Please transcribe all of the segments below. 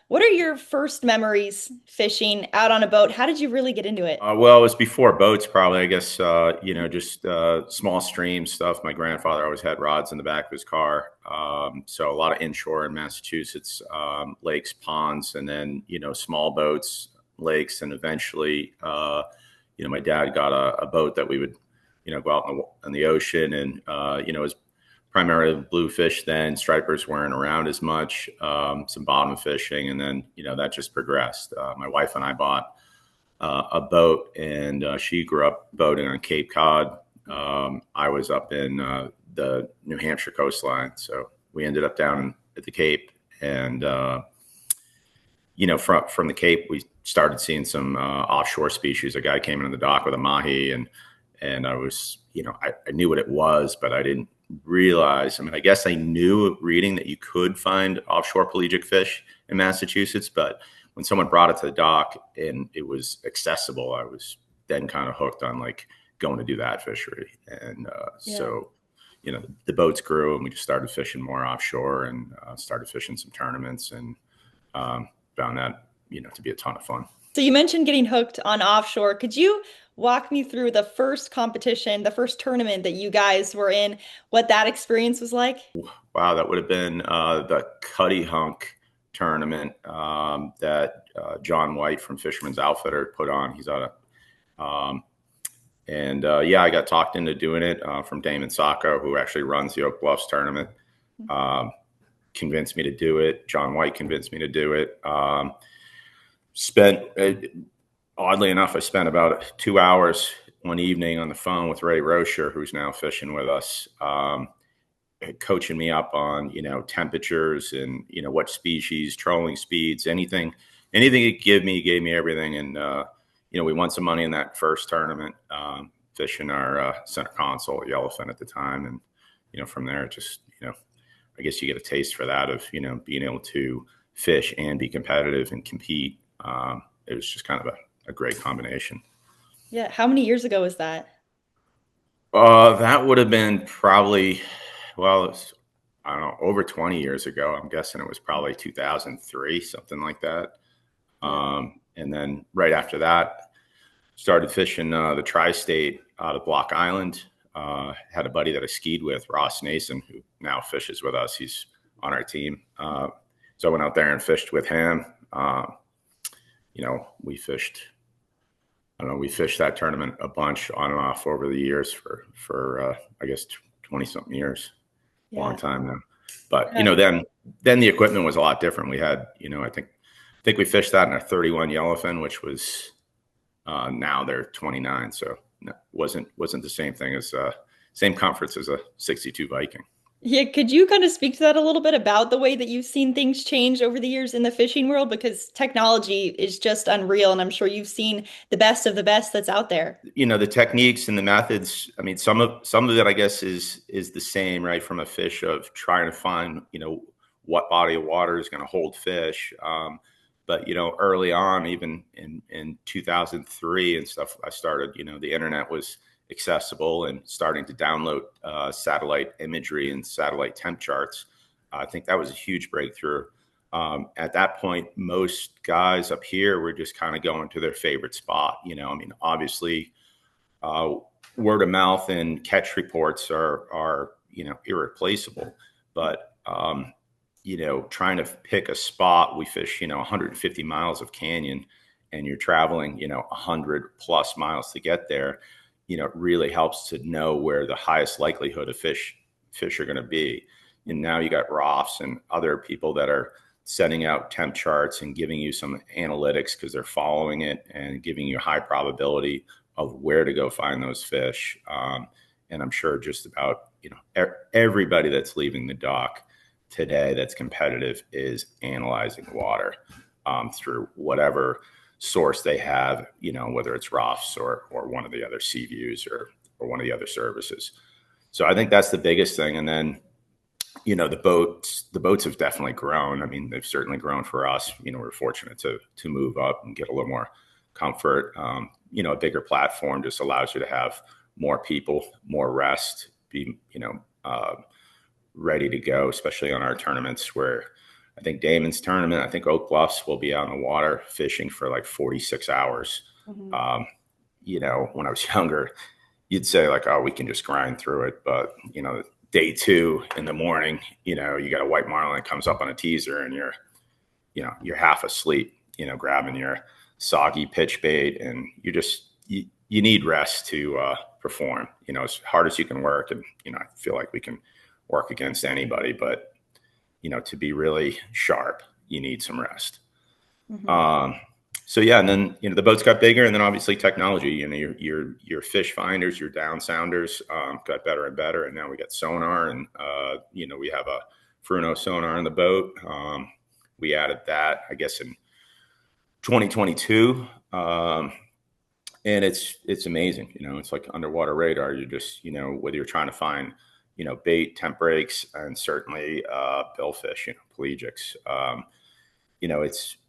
What are your first memories fishing out on a boat? How did you really get into it? Well, it was before boats, probably. I guess just small stream stuff. My grandfather always had rods in the back of his car, so a lot of inshore in Massachusetts, lakes, ponds, and then small boats, lakes, and eventually, my dad got a boat that we would go out in the ocean, and it was primarily bluefish then. Stripers weren't around as much, some bottom fishing, and then that just progressed. My wife and I bought a boat, and she grew up boating on Cape Cod. I was up in the New Hampshire coastline, so we ended up down at the Cape, and from the Cape, we started seeing some offshore species. A guy came into the dock with a mahi, and I was, I knew what it was, but I didn't realize. I mean, I guess I knew reading that you could find offshore pelagic fish in Massachusetts, but when someone brought it to the dock and it was accessible, I was then kind of hooked on like going to do that fishery. And Yeah. the boats grew and we just started fishing more offshore and started fishing some tournaments and found that, to be a ton of fun. So you mentioned getting hooked on offshore. Could you walk me through the first competition, the first tournament that you guys were in, what that experience was like? Wow, that would have been the Cuddy Hunk tournament that John White from Fisherman's Outfitter put on. He's out of, I got talked into doing it from Damon Sacco, who actually runs the Oak Bluffs tournament. Um, Convinced me to do it. John White convinced me to do it. Spent Oddly enough, I spent about 2 hours one evening on the phone with Ray Rocher, who's now fishing with us, coaching me up on temperatures and what species, trolling speeds, anything he gave me everything. And we won some money in that first tournament, fishing our center console at Yellowfin at the time. And from there, just I guess you get a taste for that of being able to fish and be competitive and compete. It was just kind of a great combination. Yeah. How many years ago was that? That would have been probably, well, I don't know, over 20 years ago. I'm guessing it was probably 2003, something like that. Yeah. And then right after that, started fishing the tri-state out of Block Island. Had a buddy that I skied with, Ross Nason, who now fishes with us. He's on our team. So I went out there and fished with him. We fished. I don't know. We fished that tournament a bunch on and off over the years for I guess 20 something years, a long Yeah. time now. But Yeah. then the equipment was a lot different. We had I think we fished that in a 31 yellowfin, which was now they're 29. So no, wasn't the same thing as same comforts as a 62 Viking. Yeah, could you kind of speak to that a little bit about the way that you've seen things change over the years in the fishing world? Because technology is just unreal, and I'm sure you've seen the best of the best that's out there. The techniques and the methods. I mean, some of it, I guess, is the same, right? From a fish of trying to find, what body of water is going to hold fish. But early on, even in 2003 and stuff, I started. The internet was accessible and starting to download satellite imagery and satellite temp charts. I think that was a huge breakthrough. At that point, most guys up here were just kind of going to their favorite spot. I mean, obviously, uh, word of mouth and catch reports are irreplaceable. But trying to pick a spot, we fish 150 miles of canyon, and you're traveling 100 plus miles to get there. It really helps to know where the highest likelihood of fish are going to be. And now you got Roths and other people that are sending out temp charts and giving you some analytics because they're following it and giving you a high probability of where to go find those fish. And I'm sure just about everybody that's leaving the dock today that's competitive is analyzing water through whatever source they have, whether it's Roths or one of the other sea views or one of the other services. So I think that's the biggest thing. And then the boats have definitely grown. I mean, they've certainly grown for us. We're fortunate to move up and get a little more comfort. A bigger platform just allows you to have more people, more rest, be ready to go, especially on our tournaments where I think Damon's tournament, I think Oak Bluffs will be out in the water fishing for like 46 hours. Mhm. Um, when I was younger, you'd say like, oh, we can just grind through it. But, day two in the morning, you got a white marlin that comes up on a teaser and you're half asleep, grabbing your soggy pitch bait, and you need rest to perform, as hard as you can work. And, I feel like we can work against anybody, but, to be really sharp, you need some rest. Mhm. Um, so yeah, and then the boats got bigger, and then obviously technology. Your fish finders, your down sounders got better and better, and now we got sonar, and we have a Fruno sonar in the boat. We added that, I guess, in 2022, and it's amazing. It's like underwater radar. You just whether you're trying to find bait, temp breaks, and certainly billfish, pelagics.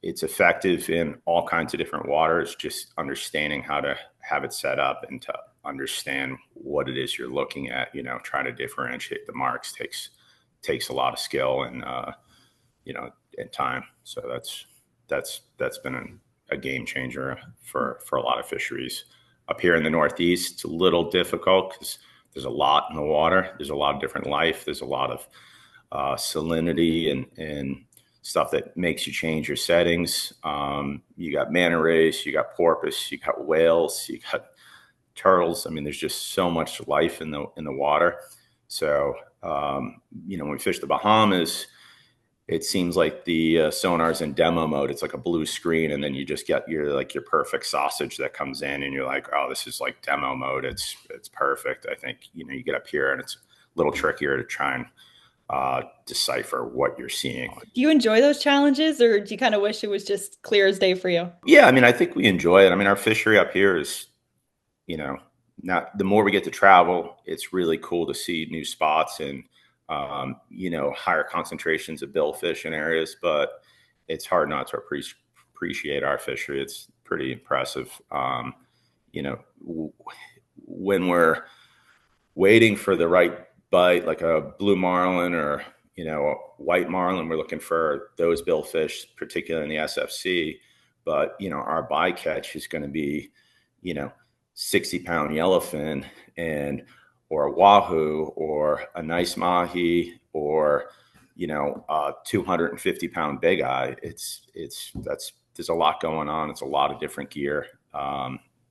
It's effective in all kinds of different waters. Just understanding how to have it set up and to understand what it is you're looking at. Trying to differentiate the marks takes a lot of skill and and time. So that's been a game changer for a lot of fisheries. Up here in the Northeast, it's a little difficult because there's a lot in the water. There's a lot of different life. There's a lot of salinity and stuff that makes you change your settings. You got manta rays, you got porpoise, you got whales, you got turtles. I mean, there's just so much life in the water. So when we fish the Bahamas, it seems like the sonar's in demo mode. It's like a blue screen, and then you just get your perfect sausage that comes in, and you're like, oh, this is like demo mode. It's perfect. I think you get up here, and it's a little trickier to try and decipher what you're seeing. Do you enjoy those challenges, or do you kind of wish it was just clear as day for you? Yeah, I mean, I think we enjoy it. I mean, our fishery up here is, not the more we get to travel, it's really cool to see new spots and higher concentrations of billfish in areas, but it's hard not to appreciate our fishery. It's pretty impressive. When we're waiting for the right bite, like a blue marlin or a white marlin, we're looking for those billfish, particularly in the SFC. But our bycatch is going to be 60-pound yellowfin and or a wahoo or a nice mahi or a 250-pound big eye. There's a lot going on. It's a lot of different gear.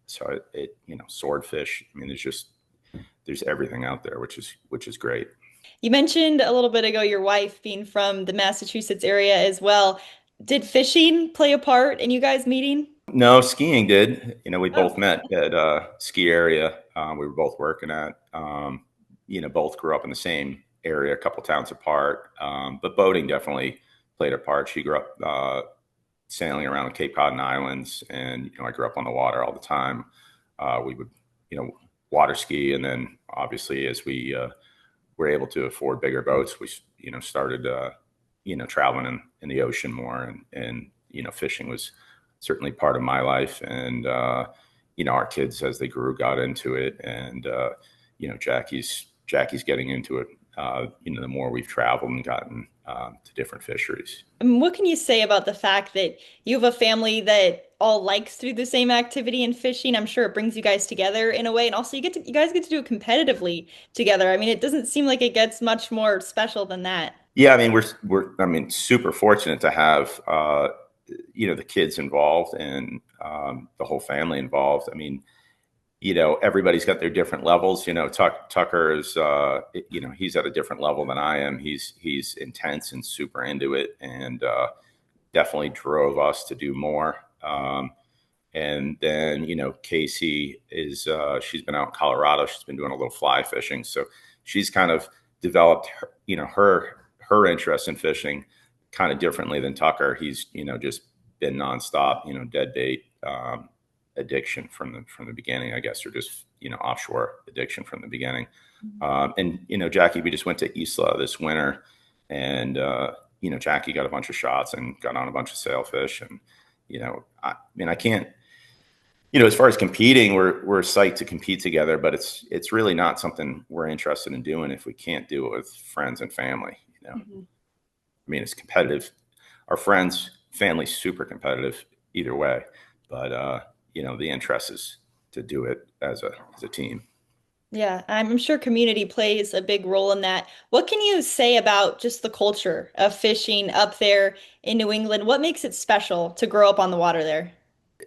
So swordfish. I mean, there's everything out there, which is great. You mentioned a little bit ago your wife being from the Massachusetts area as well. Did fishing play a part in you guys meeting? No, skiing did. We Oh, both met at a ski area we were both working at. Both grew up in the same area, a couple towns apart. But boating definitely played a part. She grew up sailing around the Cape Cod Islands, and I grew up on the water all the time. We would, water ski, and then obviously as we were able to afford bigger boats, we started traveling in the ocean more, and fishing was certainly part of my life. And our kids, as they grew, got into it, and Jackie's getting into it. The more we've traveled and gotten to different fisheries. What can you say about the fact that you have a family that all likes to do the same activity in fishing? I'm sure it brings you guys together in a way, and also you guys get to do it competitively together. I mean, it doesn't seem like it gets much more special than that. Yeah, I mean, we're super fortunate to have the kids involved and the whole family involved. I mean, everybody's got their different levels. Tucker is, he's at a different level than I am. He's intense and super into it, and definitely drove us to do more. And then, Casey is, she's been out in Colorado. She's been doing a little fly fishing. So she's kind of developed, her interest in fishing kind of differently than Tucker. He's, just been nonstop, dead bait, addiction from the beginning, I guess, or just, offshore addiction from the beginning. And, Jackie, we just went to Isla this winter, and, Jackie got a bunch of shots and got on a bunch of sailfish. And, I mean, I can't, as far as competing, we're psyched to compete together, but it's really not something we're interested in doing if we can't do it with friends and family. Mhm. I mean, it's competitive our friends, family's super competitive either way, but the interest is to do it as a team. Yeah, I'm sure community plays a big role in that. What can you say about just the culture of fishing up there in New England? What makes it special to grow up on the water there?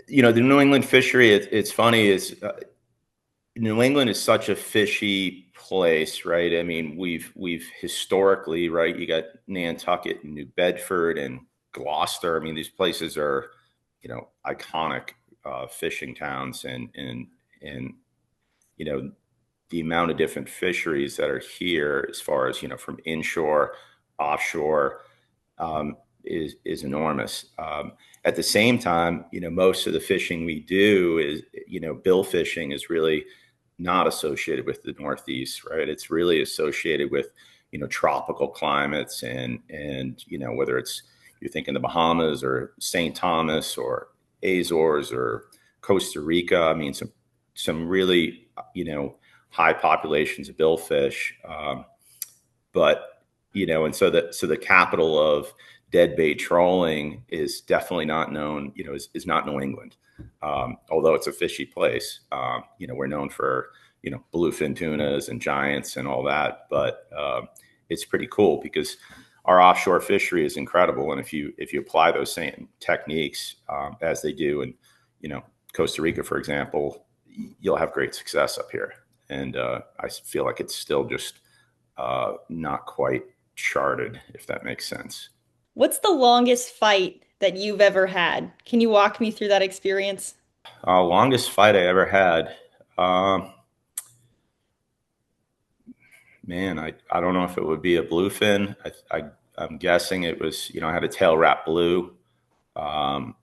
The New England fishery. It's funny is New England is such a fishy place, right? I mean, we've historically, right? You got Nantucket and New Bedford and Gloucester. I mean, these places are, iconic fishing towns, and you know the amount of different fisheries that are here, as far as from inshore, offshore, is enormous. At the same time, most of the fishing we do is, bill fishing is really not associated with the Northeast, right? It's really associated with, tropical climates, and whether it's you're thinking the Bahamas or St. Thomas or Azores or Costa Rica. I mean, some really, high populations of billfish. But and so the capital of deadbait trolling is definitely not known, is not New England. Although it's a fishy place. We're known for bluefin tunas and giants and all that, but it's pretty cool because our offshore fishery is incredible, and if you apply those same techniques as they do in Costa Rica, for example, you'll have great success up here. And I feel like it's still just not quite charted, if that makes sense. What's the longest fight that you've ever had? Can you walk me through that experience? Longest fight I ever had. Um, Man, I don't know if it would be a bluefin. I'm guessing it was, I had a tail wrap blue. Um,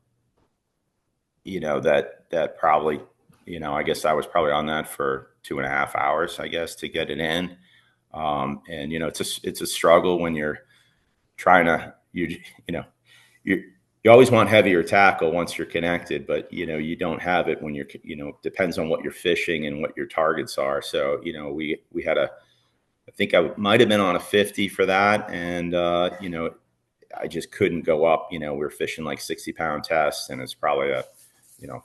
that probably, I guess I was probably on that for 2.5 hours, I guess, to get it in. And it's a struggle when you're trying to you know you always want heavier tackle once you're connected, but you don't have it when you're, depends on what you're fishing and what your targets are. So we had I think I might have been on a 50 for that, and I just couldn't go up. We were fishing like 60-pound tests, and it's probably a you know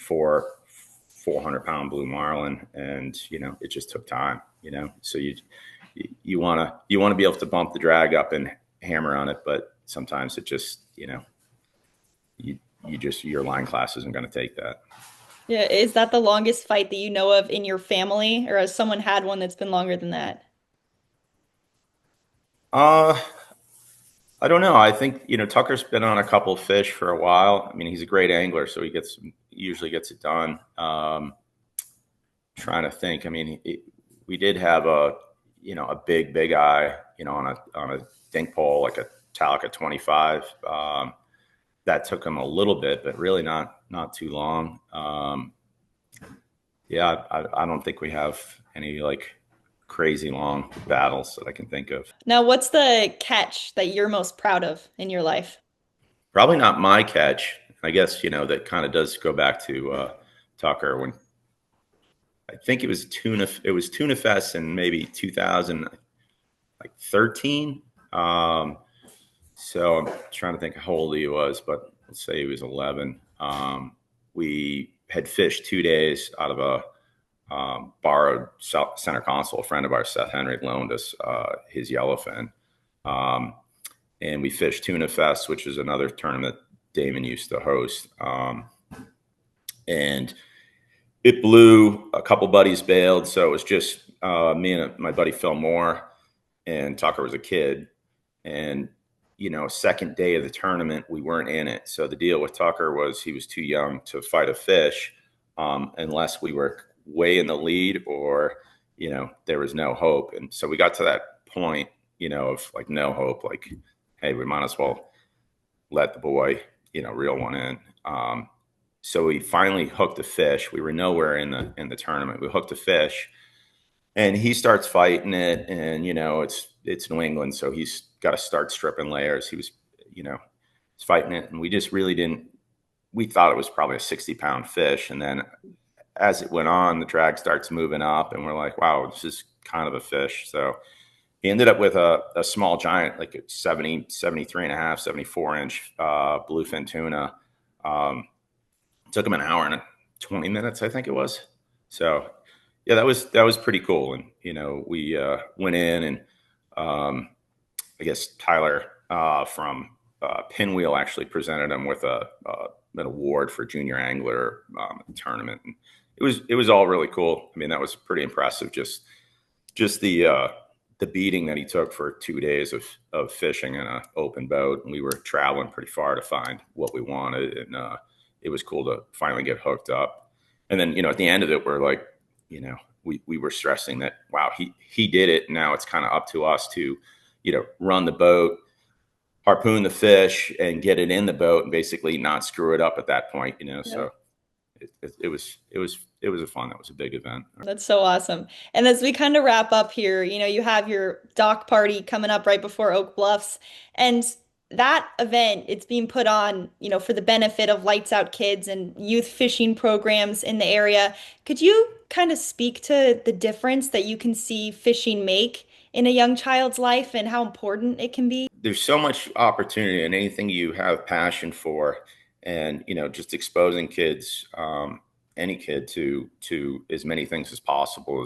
400-pound blue marlin, and it just took time. So you want to be able to bump the drag up and hammer on it, but sometimes it just your line class isn't going to take that. Yeah, is that the longest fight that you know of in your family, or has someone had one that's been longer than that? Uh, I don't know. I think Tucker's been on a couple of fish for a while. I mean, he's a great angler, so usually gets it done. Trying to think. I mean, we did have a big eye, on a dink pole, like a Talica 25. That took him a little bit, but really not too long. Yeah, I don't think we have any like crazy long battles that I can think of. Now, what's the catch that you're most proud of in your life? Probably not my catch. I guess that kind of does go back to Tucker, when I think it was tuna. It was Tuna Fest in maybe 2013. So I'm trying to think how old he was, but let's say he was 11. We had fished 2 days out of a borrowed center console. A friend of ours, Seth Henry, loaned us his yellowfin. Um, and we fished Tuna Fest, which is another tournament Damon used to host. And it blew. A couple buddies bailed, so it was just me and my buddy Phil Moore, and Tucker was a kid. And second day of the tournament, we weren't in it. So the deal with Tucker was he was too young to fight a fish, unless we were way in the lead, or there was no hope. And so we got to that point, of like no hope. Like, hey, we might as well let the boy, reel one in. So we finally hooked a fish. We were nowhere in the tournament. We hooked a fish, and he starts fighting it, and it's New England, so he's got to start stripping layers. He was, he's fighting it, and we just really didn't. We thought it was probably a 60-pound fish, and then as it went on, the drag starts moving up, and we're like, wow, this is kind of a fish. So He ended up with a small giant, like a 70, 73 and a half, 74 inch bluefin tuna. Um, Took him an hour and 20 minutes, I think it was. So yeah, that was pretty cool. And we went in and I guess Tyler from Pinwheel actually presented him with an award for junior angler tournament. And it was all really cool. I mean, that was pretty impressive. Just the beating that he took for 2 days of fishing in an open boat, and we were traveling pretty far to find what we wanted, and it was cool to finally get hooked up. And then at the end of it, we're like, we were stressing that wow, he did it. Now it's kind of up to us to run the boat, harpoon the fish, and get it in the boat, and basically not screw it up at that point. Yeah. So it was a fun. That was a big event. That's so awesome. And as we kind of wrap up here, you have your dock party coming up right before Oak Bluffs. And that event, it's being put on, for the benefit of Lights Out Kids and youth fishing programs in the area. Could you kind of speak to the difference that you can see fishing make in a young child's life and how important it can be? There's so much opportunity in anything you have passion for, and just exposing kids, any kid to as many things as possible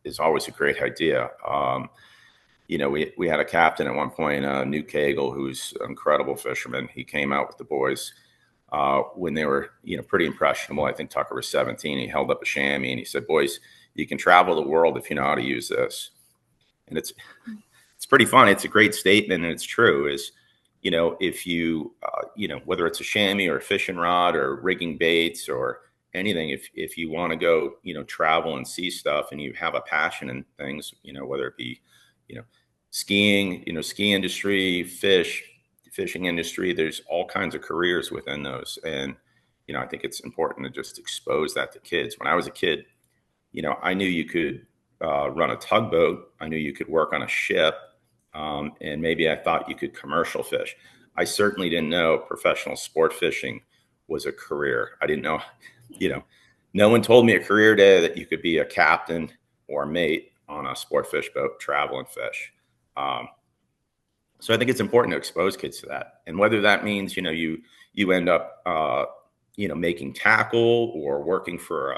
is always a great idea. We had a captain at one point, New Cagle, who's an incredible fisherman. He came out with the boys when they were pretty impressionable. I think Tucker was 17. He held up a chamois and he said, "Boys, you can travel the world if you know how to use this." And it's pretty fun. It's a great statement, and it's true. Is if you whether it's a chamois or a fishing rod or rigging baits or anything, if you want to go travel and see stuff, and you have a passion in things, whether it be you know skiing, ski industry, fishing industry, there's all kinds of careers within those. And I think it's important to just expose that to kids. When I was a kid, I knew you could run a tugboat. I knew you could work on a ship. And maybe I thought you could commercial fish. I certainly didn't know professional sport fishing was a career. I didn't know, you know, no one told me a career day that you could be a captain or a mate on a sport fish boat, travel and fish. Um, so I think it's important to expose kids to that. And whether that means, you end up, making tackle or working for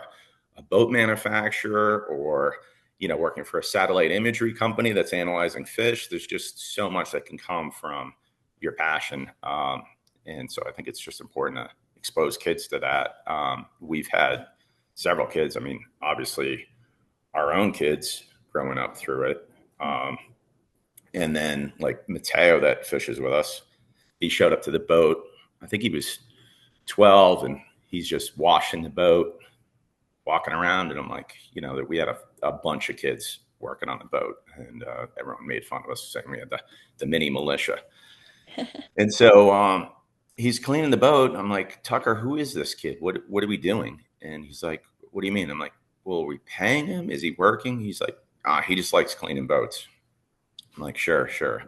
a boat manufacturer or, working for a satellite imagery company that's analyzing fish. There's just so much that can come from your passion. And so I think it's just important to expose kids to that. We've had several kids. I mean, obviously our own kids growing up through it. And then like Mateo that fishes with us, he showed up to the boat. I think he was 12 and he's just washing the boat, walking around. And I'm like, that we had a bunch of kids working on the boat, and everyone made fun of us saying we had the mini militia. And so he's cleaning the boat. I'm like, Tucker, who is this kid? What are we doing? And he's like, what do you mean? I'm like, well, are we paying him? Is he working? He's like, he just likes cleaning boats. I'm like, sure, sure.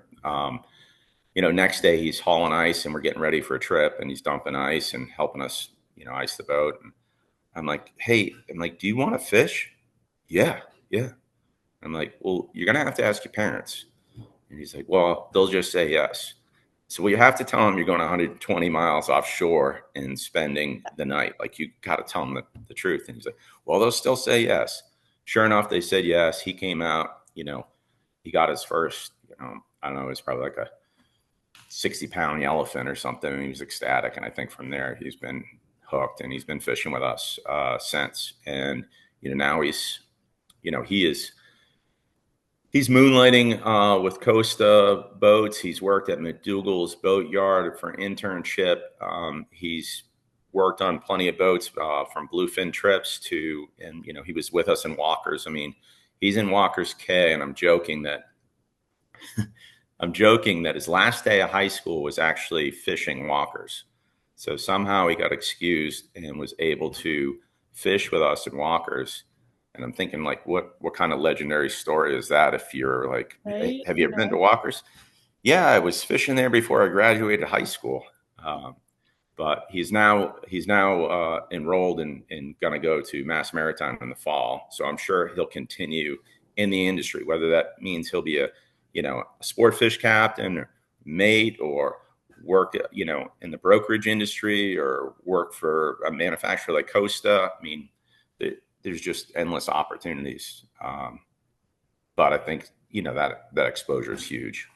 Next day he's hauling ice and we're getting ready for a trip, and he's dumping ice and helping us, ice the boat. And I'm like, hey, do you want to fish? Yeah, yeah. I'm like, well, you're going to have to ask your parents. And he's like, well, they'll just say yes. So you have to tell them you're going 120 miles offshore and spending the night. Like, you got to tell them the truth. And he's like, well, they'll still say yes. Sure enough, they said yes. He came out, he got his first, I don't know, it was probably like a 60-pound yellowfin or something. And he was ecstatic. And I think from there, he's been hooked and he's been fishing with us since. And, now he's moonlighting with Costa Boats. He's worked at McDougal's Boat Yard for an internship. He's worked on plenty of boats from bluefin trips to, and he was with us in Walker's. I mean, he's in Walker's Cay, and I'm joking that his last day of high school was actually fishing Walker's. So somehow he got excused and was able to fish with us in Walker's. And I'm thinking, like, what kind of legendary story is that? If you're like, hey, Right? have you ever been to Walker's? Yeah, I was fishing there before I graduated high school. But he's now enrolled and going to go to Mass Maritime in the fall. So I'm sure he'll continue in the industry, whether that means he'll be a, a sport fish captain or mate, or work, in the brokerage industry, or work for a manufacturer like Costa. I mean, there's just endless opportunities. But I think, that exposure is huge.